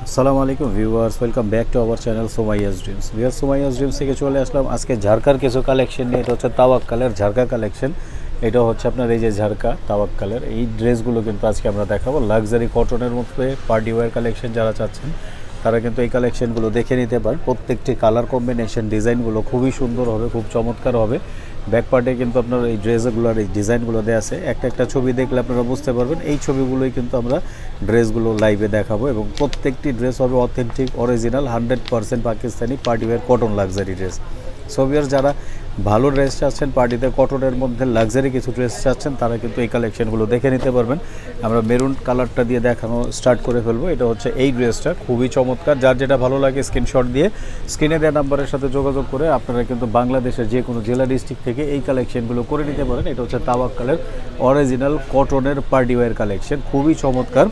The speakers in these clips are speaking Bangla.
আসসালামু আলাইকুম viewers, welcome back to our channel Somaiya's dreams. Viewers, Somaiya's dreams থেকে চলে আসলাম আজকে ঝাড়কার কিছু কালেকশন নিয়ে। এটা হচ্ছে তাওয়াক্কালের ঝাড়কা কালেকশন। এটা হচ্ছে আপনার এই যে ঝাড়কা তাওয়াক্কালের এই ড্রেসগুলো কিন্তু আজকে আমরা দেখাবো। লাক্সারি কটনের মধ্যে পার্টি ওয়্যার কালেকশন যারা চাচ্ছেন তারা কিন্তু এই কালেকশনগুলো দেখে নিতে পারেন। প্রত্যেকটি কালার কম্বিনেশন ডিজাইনগুলো খুবই সুন্দর হবে, খুব চমৎকার হবে। ব্যাক পার্টে কিন্তু আপনার এই ড্রেসগুলোর এই ডিজাইনগুলো দেওয়া আছে। একটা একটা ছবি দেখলে আপনারা বুঝতে পারবেন। এই ছবিগুলোই কিন্তু আমরা ড্রেসগুলো লাইভে দেখাবো এবং প্রত্যেকটি ড্রেস হবে authentic original 100% Pakistani partywear cotton luxury dress. সোভিয়ার যারা ভালো ড্রেস চাচ্ছেন, পার্টিতে কটনের মধ্যে লাক্সারি কিছু ড্রেস চাচ্ছেন, তারা কিন্তু এই কালেকশনগুলো দেখে নিতে পারবেন। আমরা মেরুন কালারটা দিয়ে দেখানো স্টার্ট করে ফেলবো। এটা হচ্ছে এই ড্রেসটা খুবই চমৎকার। যার যেটা ভালো লাগে স্ক্রিনশট দিয়ে স্ক্রিনে দেওয়া নাম্বারের সাথে যোগাযোগ করে আপনারা কিন্তু বাংলাদেশের যে কোনো জেলা ডিস্ট্রিক্ট থেকে এই কালেকশনগুলো করে নিতে পারেন। এটা হচ্ছে তাওয়াক্কালের অরিজিনাল কটনের পার্টিওয়্যার কালেকশন, খুবই চমৎকার।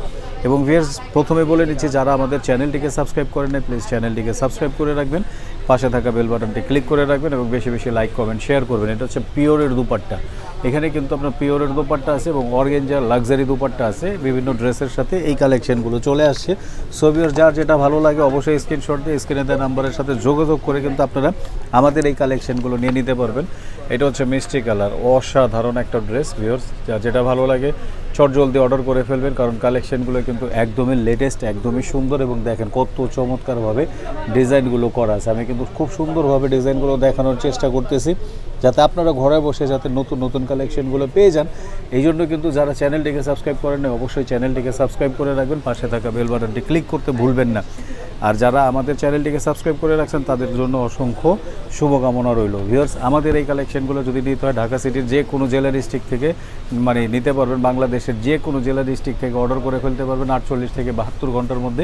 এবং ভিউয়ার্স, প্রথমে বলে নিচ্ছি, যারা আমাদের চ্যানেলটিকে সাবস্ক্রাইব করেন না, প্লিজ চ্যানেলটিকে সাবস্ক্রাইব করে রাখবেন, পাশে থাকা বেল বাটনটি ক্লিক করে রাখবেন এবং বেশি বেশি লাইক কমেন্ট শেয়ার করবেন। এটা হচ্ছে পিওরের দুপাট্টা। এখানে কিন্তু আপনার পিওরের দুপাট্টা আছে এবং অর্গানজার লাক্সারি দুপাট্টা আছে। বিভিন্ন ড্রেসের সাথে এই কালেকশনগুলো চলে আসছে। সো ভিউয়ার্স, যার যেটা ভালো লাগে অবশ্যই স্ক্রিনশট দিয়ে স্ক্রিনে দেওয়া নাম্বারের সাথে যোগাযোগ করে কিন্তু আপনারা আমাদের এই কালেকশনগুলো নিয়ে নিতে পারবেন। এটা হচ্ছে মিষ্টি কালার, অসাধারণ একটা ড্রেস। ভিউয়ার্স, যার যেটা ভালো লাগে চট জলদি অর্ডার করে ফেলবেন, কারণ কালেকশনগুলো কিন্তু একদমই লেটেস্ট, একদমই সুন্দর। এবং দেখেন কত চমৎকারভাবে ডিজাইনগুলো করা আছে। আমি কিন্তু খুব সুন্দরভাবে ডিজাইনগুলো দেখানোর চেষ্টা করতেছি যাতে আপনারা ঘরে বসে যাতে নতুন নতুন কালেকশনগুলো পেয়ে যান। এই জন্য কিন্তু যারা চ্যানেলটিকে সাবস্ক্রাইব করেন না, অবশ্যই চ্যানেলটিকে সাবস্ক্রাইব করে রাখবেন, পাশে থাকা বেল বাটনটি ক্লিক করতে ভুলবেন না। আর যারা আমাদের চ্যানেলটিকে সাবস্ক্রাইব করে রাখছেন তাদের জন্য অসংখ্য শুভকামনা রইল। ভিউয়ার্স, আমাদের এই কালেকশনগুলো যদি নিতে হয় ঢাকা সিটির যে কোনো জেলা ডিস্ট্রিক্ট থেকে নিতে পারবেন। বাংলাদেশের যে কোনো জেলা ডিস্ট্রিক্ট থেকে অর্ডার করে ফেলতে পারবেন। 48 থেকে 72 ঘন্টার মধ্যে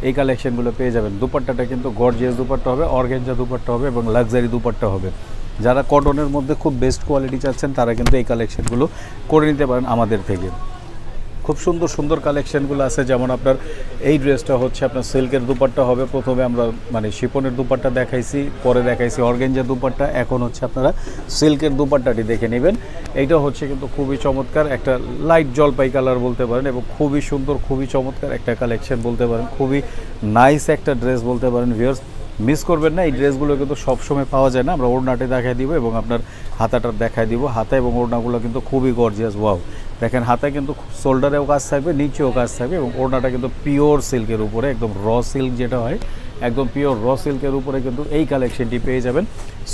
এই কালেকশনগুলো পেয়ে যাবেন। দুপাট্টাটা কিন্তু গর্জিয়াস দুপাট্টা হবে, অর্গানজা দুপাট্টা হবে এবং লাক্সারি দুপাট্টা হবে। যারা কটনের মধ্যে খুব বেস্ট কোয়ালিটি চাচ্ছেন তারা কিন্তু এই কালেকশনগুলো করে নিতে পারেন আমাদের থেকে। খুব সুন্দর সুন্দর কালেকশনগুলো আছে। যেমন আপনার এই ড্রেসটা হচ্ছে আপনার সিল্কের দুপাট্টা হবে। প্রথমে আমরা শিপনের দুপাট্টা দেখাইছি, পরে দেখাইছি অর্গানজার দুপাট্টা, এখন হচ্ছে আপনারা সিল্কের দুপাট্টাটি দেখে নেবেন। এইটা হচ্ছে কিন্তু খুবই চমৎকার একটা লাইট জলপাই কালার বলতে পারেন এবং খুবই সুন্দর, খুবই চমৎকার একটা কালেকশন বলতে পারেন। খুবই নাইস একটা ড্রেস বলতে পারেন। ভিউয়ার্স, মিস করবেন না। এই ড্রেসগুলো কিন্তু সবসময় পাওয়া যায় না। আমরা ওড়নাটি দেখাই দিব এবং আপনার হাতাটার দেখাই দিব। হাতা এবং ওড়নাগুলো কিন্তু খুবই গর্জিয়াস। ওয়াও, দেখেন হাতায় কিন্তু শোল্ডারেও কাজ থাকবে, নিচেও কাজ থাকবে এবং ওড়নাটা কিন্তু পিওর সিল্কের উপরে, একদম র সিল্ক যেটা হয়, একদম পিওর র সিল্কের উপরে কিন্তু এই কালেকশনটি পেয়ে যাবেন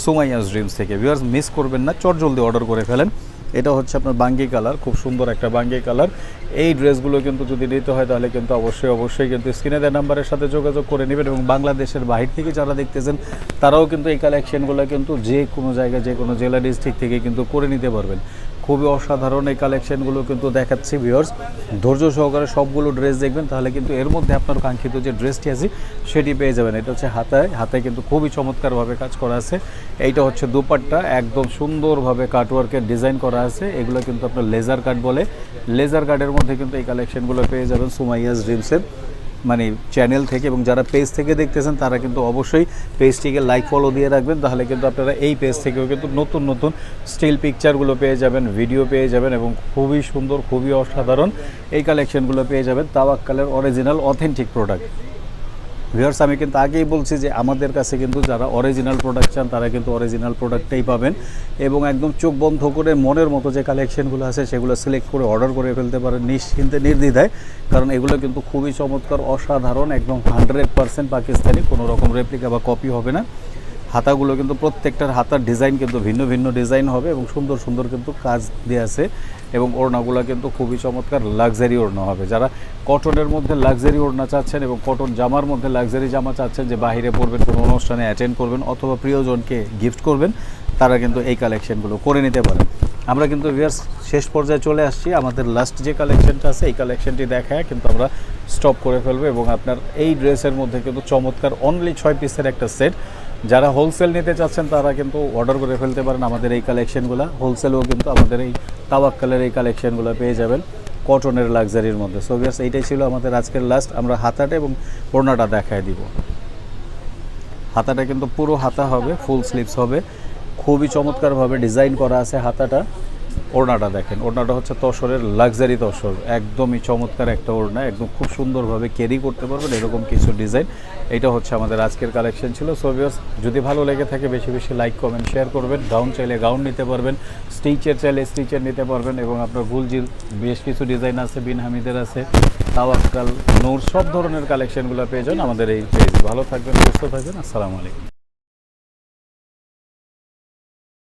সোমাইয়াস ড্রিমস থেকে। ভিউয়ার্স, মিস করবেন না, চট জলদি অর্ডার করে ফেলেন। এটা হচ্ছে আপনার বাঙ্গি কালার, খুব সুন্দর একটা বাঙ্গি কালার। এই ড্রেসগুলো কিন্তু যদি নিতে হয় তাহলে কিন্তু অবশ্যই কিন্তু স্ক্রিনে দেওয়া নাম্বারের সাথে যোগাযোগ করে নেবেন। এবং বাংলাদেশের বাহির থেকে যারা দেখতেছেন তারাও কিন্তু এই কালেকশনগুলো কিন্তু যে কোনো জায়গায়, যে কোনো জেলা ডিস্ট্রিক্ট থেকে কিন্তু করে নিতে পারবেন। খুবই অসাধারণ এই কালেকশনগুলো কিন্তু দেখাচ্ছি। ভিউয়ার্স, ধৈর্য সহকারে সবগুলো ড্রেস দেখবেন, তাহলে কিন্তু এর মধ্যে আপনার কাঙ্ক্ষিত যে ড্রেসটি আছে সেটি পেয়ে যাবেন। এটা হচ্ছে হাতায় কিন্তু খুবই চমৎকারভাবে কাজ করা আছে। এইটা হচ্ছে দুপাট্টা, একদম সুন্দরভাবে কাটওয়ার্কের ডিজাইন করা আছে। এগুলো কিন্তু আপনার লেজার কাট বলে। লেজার কাটের মধ্যে কিন্তু এই কালেকশনগুলো পেয়ে যাবেন সোমাইয়াস ড্রিমসের চ্যানেল থেকে। এবং যারা পেজ থেকে দেখতেছেন তারা কিন্তু অবশ্যই পেজটিকে লাইক ফলো দিয়ে রাখবেন, তাহলে কিন্তু আপনারা এই পেজ থেকেও কিন্তু নতুন নতুন স্টিল পিকচারগুলো পেয়ে যাবেন, ভিডিও পেয়ে যাবেন এবং খুবই সুন্দর, খুবই অসাধারণ এই কালেকশনগুলো পেয়ে যাবেন। তাওয়াক্কালের অরিজিনাল অথেন্টিক প্রোডাক্ট। ভিউয়ার্স, আমি কিন্তু আগেই বলছি যে আমাদের কাছে কিন্তু যারা অরিজিনাল প্রোডাক্ট চান তারা কিন্তু অরিজিনাল প্রোডাক্টটাই পাবেন এবং একদম চোখ বন্ধ করে মনের মতো যে কালেকশনগুলো আছে সেগুলো সিলেক্ট করে অর্ডার করে ফেলতে পারেন নিশ্চিন্তে, নির্দ্বিধায়। কারণ এগুলো কিন্তু খুবই চমৎকার, অসাধারণ, একদম 100% পাকিস্তানি, কোনো রকম রেপ্লিকা বা কপি হবে না। হাতাগুলো কিন্তু প্রত্যেকটার হাতার ডিজাইন কিন্তু ভিন্ন ভিন্ন ডিজাইন হবে এবং সুন্দর সুন্দর কিন্তু কাজ দিয়ে আছে। এবং ওড়নাগুলো কিন্তু খুবই চমৎকার লাক্সারি ওড়না হবে। যারা কটনের মধ্যে লাক্সারি ওড়না চাচ্ছেন এবং কটন জামার মধ্যে লাক্সারি জামা চাচ্ছেন, যে বাইরে পরবেন, কোনো অনুষ্ঠানে অ্যাটেন্ড করবেন অথবা প্রিয়জনকে গিফট করবেন, তারা কিন্তু এই কালেকশনগুলো করে নিতে পারেন। আমরা কিন্তু ভিউয়ার্স শেষ পর্যায়ে চলে আসছি। আমাদের লাস্ট যে কালেকশনটা আছে এই কালেকশনটি দেখায় কিন্তু আমরা স্টপ করে ফেলবো। এবং আপনার এই ড্রেসের মধ্যে কিন্তু চমৎকার অনলি 6 পিসের একটা সেট। যারা হোলসেল নিতে চাচ্ছেন তারা কিন্তু অর্ডার করে ফেলতে পারেন আমাদের এই কালেকশনগুলো। হোলসেলও কিন্তু আমাদের এই তাওয়াক্কালের এই কালেকশনগুলো পেয়ে যাবেন কটনের লাক্সারির মধ্যে। সো ভিউয়ার্স, এইটাই ছিল আমাদের আজকের লাস্ট। আমরা হাতাটা এবং ওড়নাটা দেখায় দিব। হাতাটা কিন্তু পুরো হাতা হবে, ফুল স্লিভস হবে, খুবই চমৎকারভাবে ডিজাইন করা আছে হাতাটা। ওড়নাটা দেখেন, ওড়নাটা হচ্ছে তসরের লাক্সারি তসর, একদমই চমৎকার একটা ওড়না, একদম খুব সুন্দরভাবে ক্যারি করতে পারবেন এরকম কিছু ডিজাইন। এটা হচ্ছে আমাদের আজকের কালেকশন ছিল। সো ভিউয়ার্স, যদি ভালো লেগে থাকে বেশি বেশি লাইক কমেন্ট শেয়ার করবেন। গাউন চাইলে গাউন নিতে পারবেন, স্টিচের চাইলে স্টিচের নিতে পারবেন, এবং আপনার গুলজির বেশ কিছু ডিজাইন আছে, বিন হামিদের আছে, তাওয়াক্কাল, নূর, সব ধরনের কালেকশনগুলো পেয়ে যান আমাদের এই পেজে। ভালো থাকবেন, সুস্থ থাকবেন, আসসালামু আলাইকুম।